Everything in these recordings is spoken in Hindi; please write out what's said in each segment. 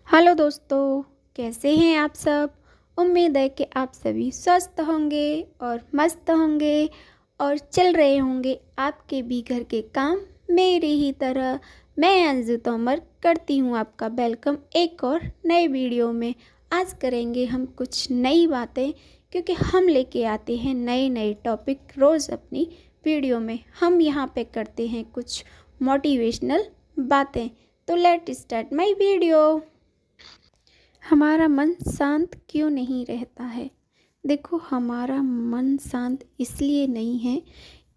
हेलो दोस्तों, कैसे हैं आप सब। उम्मीद है कि आप सभी स्वस्थ होंगे और मस्त होंगे और चल रहे होंगे आपके भी घर के काम मेरी ही तरह। मैं अंजू तोमर करती हूँ आपका वेलकम एक और नए वीडियो में। आज करेंगे हम कुछ नई बातें, क्योंकि हम लेके आते हैं नए नए टॉपिक रोज़ अपनी वीडियो में। हम यहाँ पे करते हैं कुछ मोटिवेशनल बातें। तो लेट स्टार्ट माय वीडियो। हमारा मन शांत क्यों नहीं रहता है। देखो, हमारा मन शांत इसलिए नहीं है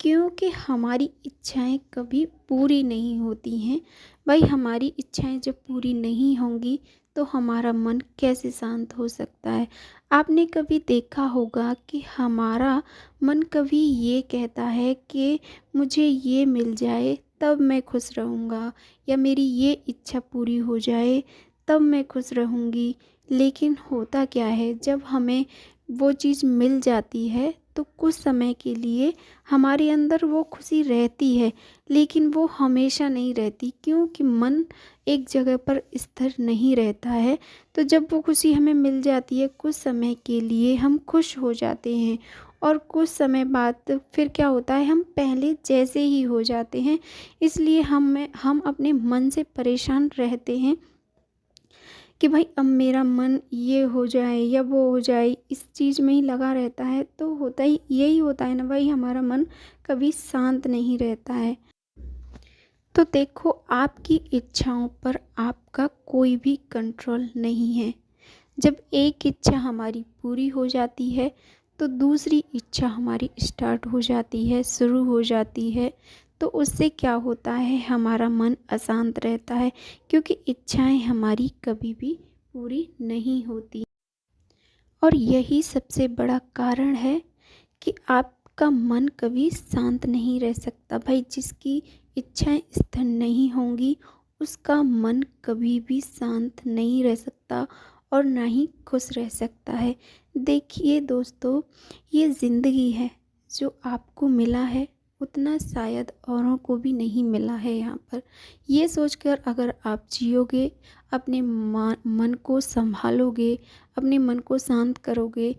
क्योंकि हमारी इच्छाएं कभी पूरी नहीं होती हैं। भाई, हमारी इच्छाएं जब पूरी नहीं होंगी तो हमारा मन कैसे शांत हो सकता है। आपने कभी देखा होगा कि हमारा मन कभी ये कहता है कि मुझे ये मिल जाए तब मैं खुश रहूँगा, या मेरी ये इच्छा पूरी हो जाए तब मैं खुश रहूँगी। लेकिन होता क्या है, जब हमें वो चीज़ मिल जाती है तो कुछ समय के लिए हमारे अंदर वो खुशी रहती है, लेकिन वो हमेशा नहीं रहती, क्योंकि मन एक जगह पर स्थिर नहीं रहता है। तो जब वो खुशी हमें मिल जाती है, कुछ समय के लिए हम खुश हो जाते हैं, और कुछ समय बाद फिर क्या होता है, हम पहले जैसे ही हो जाते हैं। इसलिए हम अपने मन से परेशान रहते हैं कि भाई अब मेरा मन ये हो जाए या वो हो जाए, इस चीज़ में ही लगा रहता है। तो होता ही यही होता है ना भाई, हमारा मन कभी शांत नहीं रहता है। तो देखो, आपकी इच्छाओं पर आपका कोई भी कंट्रोल नहीं है। जब एक इच्छा हमारी पूरी हो जाती है तो दूसरी इच्छा हमारी स्टार्ट हो जाती है, शुरू हो जाती है। तो उससे क्या होता है, हमारा मन अशांत रहता है, क्योंकि इच्छाएं हमारी कभी भी पूरी नहीं होती। और यही सबसे बड़ा कारण है कि आपका मन कभी शांत नहीं रह सकता। भाई, जिसकी इच्छाएं स्थिर नहीं होंगी उसका मन कभी भी शांत नहीं रह सकता और ना ही खुश रह सकता है। देखिए दोस्तों, ये ज़िंदगी है, जो आपको मिला है उतना शायद औरों को भी नहीं मिला है। यहाँ पर ये सोचकर अगर आप जियोगे, अपने मन को संभालोगे, अपने मन को शांत करोगे,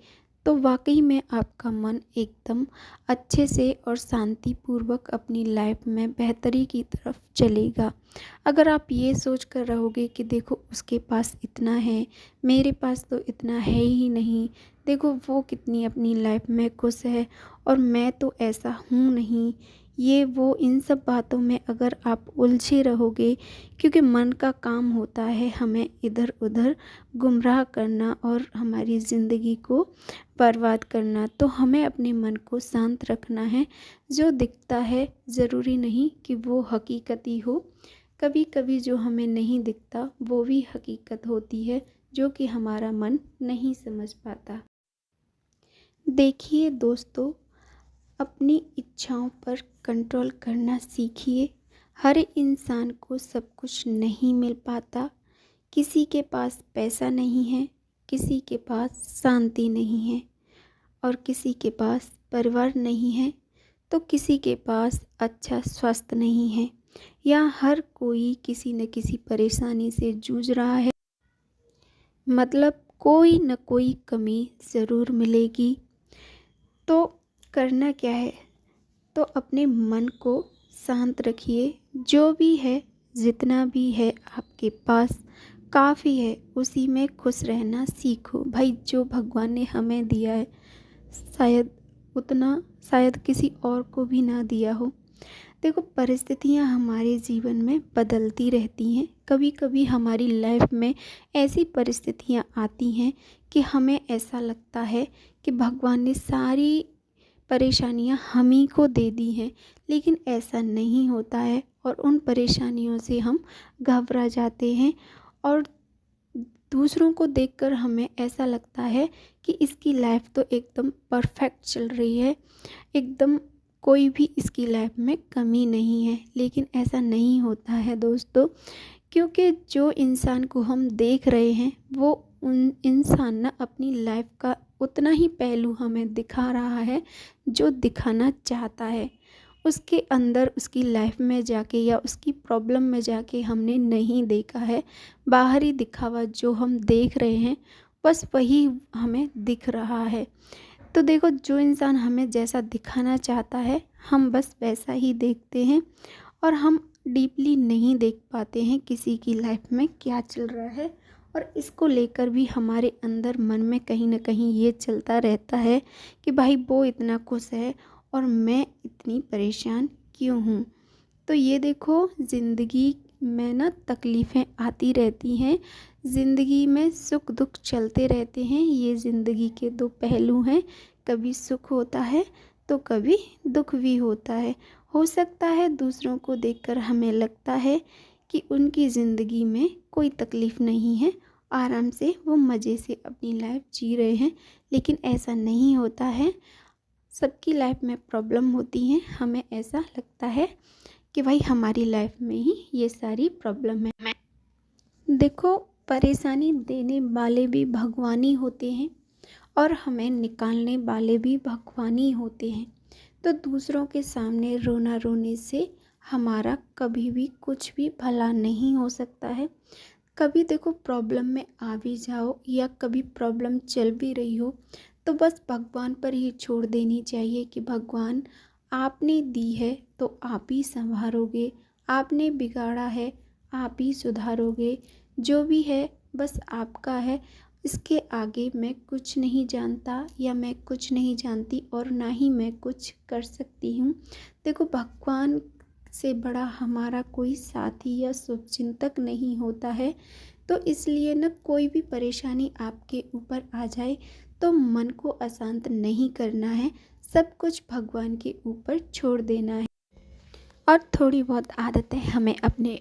तो वाकई में आपका मन एकदम अच्छे से और शांतिपूर्वक अपनी लाइफ में बेहतरी की तरफ चलेगा। अगर आप ये सोच कर रहोगे कि देखो उसके पास इतना है, मेरे पास तो इतना है ही नहीं, देखो वो कितनी अपनी लाइफ में खुश है और मैं तो ऐसा हूँ नहीं, ये वो इन सब बातों में अगर आप उलझे रहोगे, क्योंकि मन का काम होता है हमें इधर उधर गुमराह करना और हमारी ज़िंदगी को बर्बाद करना। तो हमें अपने मन को शांत रखना है। जो दिखता है ज़रूरी नहीं कि वो हकीकती हो, कभी कभी जो हमें नहीं दिखता वो भी हकीकत होती है, जो कि हमारा मन नहीं समझ पाता। देखिए दोस्तों, अपनी इच्छाओं पर कंट्रोल करना सीखिए। हर इंसान को सब कुछ नहीं मिल पाता। किसी के पास पैसा नहीं है, किसी के पास शांति नहीं है, और किसी के पास परिवार नहीं है, तो किसी के पास अच्छा स्वास्थ्य नहीं है, या हर कोई किसी न किसी परेशानी से जूझ रहा है। मतलब कोई न कोई कमी ज़रूर मिलेगी। तो करना क्या है, तो अपने मन को शांत रखिए। जो भी है, जितना भी है आपके पास काफ़ी है, उसी में खुश रहना सीखो। भाई, जो भगवान ने हमें दिया है शायद उतना शायद किसी और को भी ना दिया हो। देखो, परिस्थितियाँ हमारे जीवन में बदलती रहती हैं। कभी कभी हमारी लाइफ में ऐसी परिस्थितियाँ आती हैं कि हमें ऐसा लगता है कि भगवान ने सारी परेशानियाँ हम ही को दे दी हैं, लेकिन ऐसा नहीं होता है, और उन परेशानियों से हम घबरा जाते हैं, और दूसरों को देखकर हमें ऐसा लगता है कि इसकी लाइफ तो एकदम परफेक्ट चल रही है, एकदम कोई भी इसकी लाइफ में कमी नहीं है। लेकिन ऐसा नहीं होता है दोस्तों, क्योंकि जो इंसान को हम देख रहे हैं वो उन इंसान ना अपनी लाइफ का उतना ही पहलू हमें दिखा रहा है जो दिखाना चाहता है। उसके अंदर उसकी लाइफ में जाके या उसकी प्रॉब्लम में जाके हमने नहीं देखा है। बाहरी दिखावा जो हम देख रहे हैं बस वही हमें दिख रहा है। तो देखो, जो इंसान हमें जैसा दिखाना चाहता है हम बस वैसा ही देखते हैं, और हम डीपली नहीं देख पाते हैं किसी की लाइफ में क्या चल रहा है। और इसको लेकर भी हमारे अंदर मन में कहीं ना कहीं ये चलता रहता है कि भाई वो इतना खुश है और मैं इतनी परेशान क्यों हूँ। तो ये देखो, ज़िंदगी में ना तकलीफ़ें आती रहती हैं, ज़िंदगी में सुख दुख चलते रहते हैं। ये ज़िंदगी के दो पहलू हैं, कभी सुख होता है तो कभी दुख भी होता है। हो सकता है दूसरों को देखकर हमें लगता है कि उनकी ज़िंदगी में कोई तकलीफ़ नहीं है, आराम से वो मज़े से अपनी लाइफ जी रहे हैं, लेकिन ऐसा नहीं होता है। सबकी लाइफ में प्रॉब्लम होती हैं। हमें ऐसा लगता है कि भाई हमारी लाइफ में ही ये सारी प्रॉब्लम है। देखो, परेशानी देने वाले भी भगवान ही होते हैं और हमें निकालने वाले भी भगवान ही होते हैं। तो दूसरों के सामने रोना रोने से हमारा कभी भी कुछ भी भला नहीं हो सकता है। कभी देखो, प्रॉब्लम में आ भी जाओ या कभी प्रॉब्लम चल भी रही हो तो बस भगवान पर ही छोड़ देनी चाहिए कि भगवान, आपने दी है तो आप ही संभालोगे, आपने बिगाड़ा है आप ही सुधारोगे, जो भी है बस आपका है। इसके आगे मैं कुछ नहीं जानता या मैं कुछ नहीं जानती और ना ही मैं कुछ कर सकती हूँ। देखो, भगवान से बड़ा हमारा कोई साथी या शुभचिंतक नहीं होता है। तो इसलिए ना, कोई भी परेशानी आपके ऊपर आ जाए तो मन को अशांत नहीं करना है, सब कुछ भगवान के ऊपर छोड़ देना है। और थोड़ी बहुत आदतें हमें अपने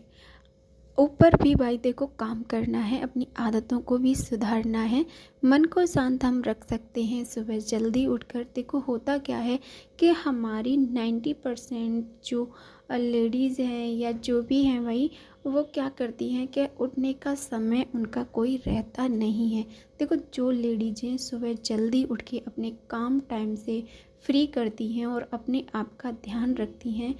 ऊपर भी भाई देखो काम करना है, अपनी आदतों को भी सुधारना है। मन को शांत हम रख सकते हैं सुबह जल्दी उठकर। देखो, होता क्या है कि हमारी 90% जो लेडीज़ हैं या जो भी हैं भाई, वो क्या करती हैं कि उठने का समय उनका कोई रहता नहीं है। देखो, जो लेडीज़ हैं सुबह जल्दी उठ के अपने काम टाइम से फ्री करती हैं और अपने आप का ध्यान रखती हैं,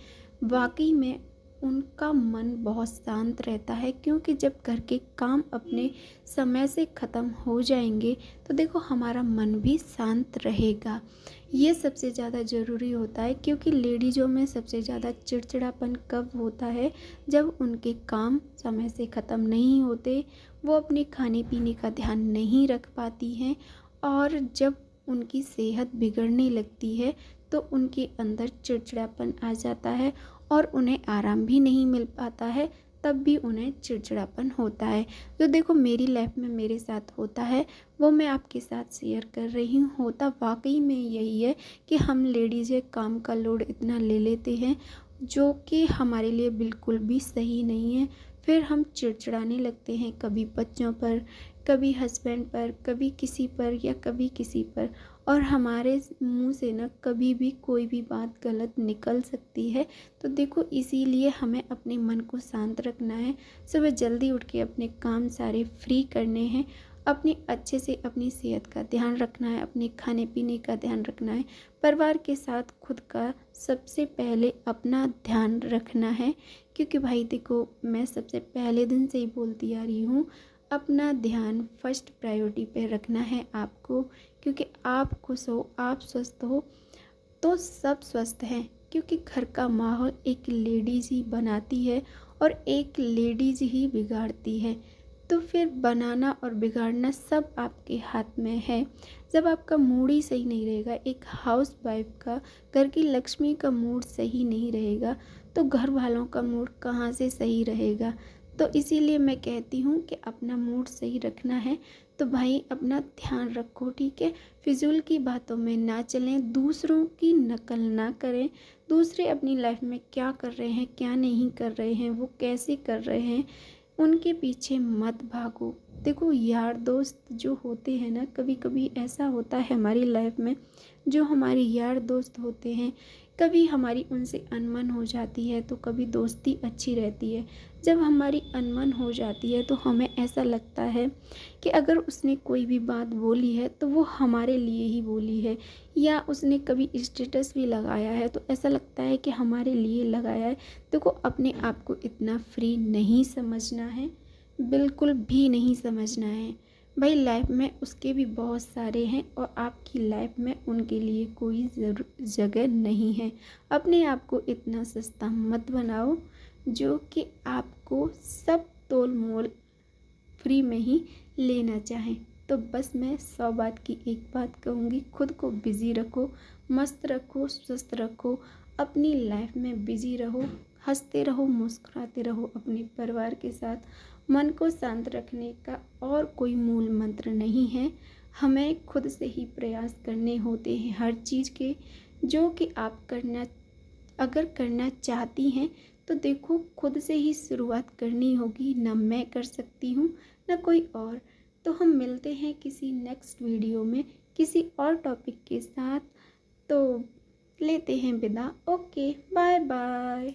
वाकई में उनका मन बहुत शांत रहता है। क्योंकि जब घर के काम अपने समय से ख़त्म हो जाएंगे तो देखो हमारा मन भी शांत रहेगा। ये सबसे ज़्यादा ज़रूरी होता है, क्योंकि लेडीज़ों में सबसे ज़्यादा चिड़चिड़ापन कब होता है, जब उनके काम समय से ख़त्म नहीं होते, वो अपने खाने पीने का ध्यान नहीं रख पाती हैं, और जब उनकी सेहत बिगड़ने लगती है तो उनके अंदर चिड़चिड़ापन आ जाता है और उन्हें आराम भी नहीं मिल पाता है, तब भी उन्हें चिड़चिड़ापन होता है। तो देखो, मेरी लाइफ में मेरे साथ होता है, वो मैं आपके साथ शेयर कर रही हूँ। होता वाकई में यही है कि हम लेडीज़ काम का लोड इतना ले लेते हैं जो कि हमारे लिए बिल्कुल भी सही नहीं है। फिर हम चिड़चिड़ाने लगते हैं, कभी बच्चों पर, कभी हस्बैंड पर, कभी किसी पर या कभी किसी पर, और हमारे मुंह से ना कभी भी कोई भी बात गलत निकल सकती है। तो देखो, इसीलिए हमें अपने मन को शांत रखना है, सुबह जल्दी उठ के अपने काम सारे फ्री करने हैं, अपनी अच्छे से अपनी सेहत का ध्यान रखना है, अपने खाने पीने का ध्यान रखना है, परिवार के साथ खुद का सबसे पहले अपना ध्यान रखना है। क्योंकि भाई देखो, मैं सबसे पहले दिन से ही बोलती आ रही हूँ, अपना ध्यान फर्स्ट प्रायोरिटी पे रखना है आपको। क्योंकि आप खुश हो, आप स्वस्थ हो तो सब स्वस्थ हैं। क्योंकि घर का माहौल एक लेडीज़ ही बनाती है और एक लेडीज़ ही बिगाड़ती है। तो फिर बनाना और बिगाड़ना सब आपके हाथ में है। जब आपका मूड ही सही नहीं रहेगा, एक हाउस वाइफ का, घर की लक्ष्मी का मूड सही नहीं रहेगा, तो घर वालों का मूड कहाँ से सही रहेगा। तो इसीलिए मैं कहती हूँ कि अपना मूड सही रखना है तो भाई अपना ध्यान रखो, ठीक है। फिजूल की बातों में ना चलें, दूसरों की नकल ना करें। दूसरे अपनी लाइफ में क्या कर रहे हैं, क्या नहीं कर रहे हैं, वो कैसे कर रहे हैं, उनके पीछे मत भागो। देखो, यार दोस्त जो होते हैं ना, कभी कभी ऐसा होता है हमारी लाइफ में, जो हमारे यार दोस्त होते हैं कभी हमारी उनसे अनबन हो जाती है तो कभी दोस्ती अच्छी रहती है। जब हमारी अनबन हो जाती है तो हमें ऐसा लगता है कि अगर उसने कोई भी बात बोली है तो वो हमारे लिए ही बोली है, या उसने कभी स्टेटस भी लगाया है तो ऐसा लगता है कि हमारे लिए लगाया है। देखो, अपने आप को इतना फ्री नहीं समझना है, बिल्कुल भी नहीं समझना है। भाई लाइफ में उसके भी बहुत सारे हैं और आपकी लाइफ में उनके लिए कोई जगह नहीं है। अपने आप को इतना सस्ता मत बनाओ जो कि आपको सब तोल मोल फ्री में ही लेना चाहें। तो बस मैं 100 बात की एक बात कहूँगी, खुद को बिज़ी रखो, मस्त रखो, स्वस्थ रखो, अपनी लाइफ में बिज़ी रहो, हंसते रहो, मुस्कुराते रहो अपने परिवार के साथ। मन को शांत रखने का और कोई मूल मंत्र नहीं है, हमें खुद से ही प्रयास करने होते हैं हर चीज़ के, जो कि आप अगर करना चाहती हैं तो देखो खुद से ही शुरुआत करनी होगी। ना मैं कर सकती हूँ ना कोई और। तो हम मिलते हैं किसी नेक्स्ट वीडियो में किसी और टॉपिक के साथ। तो लेते हैं विदा। Okay, bye bye.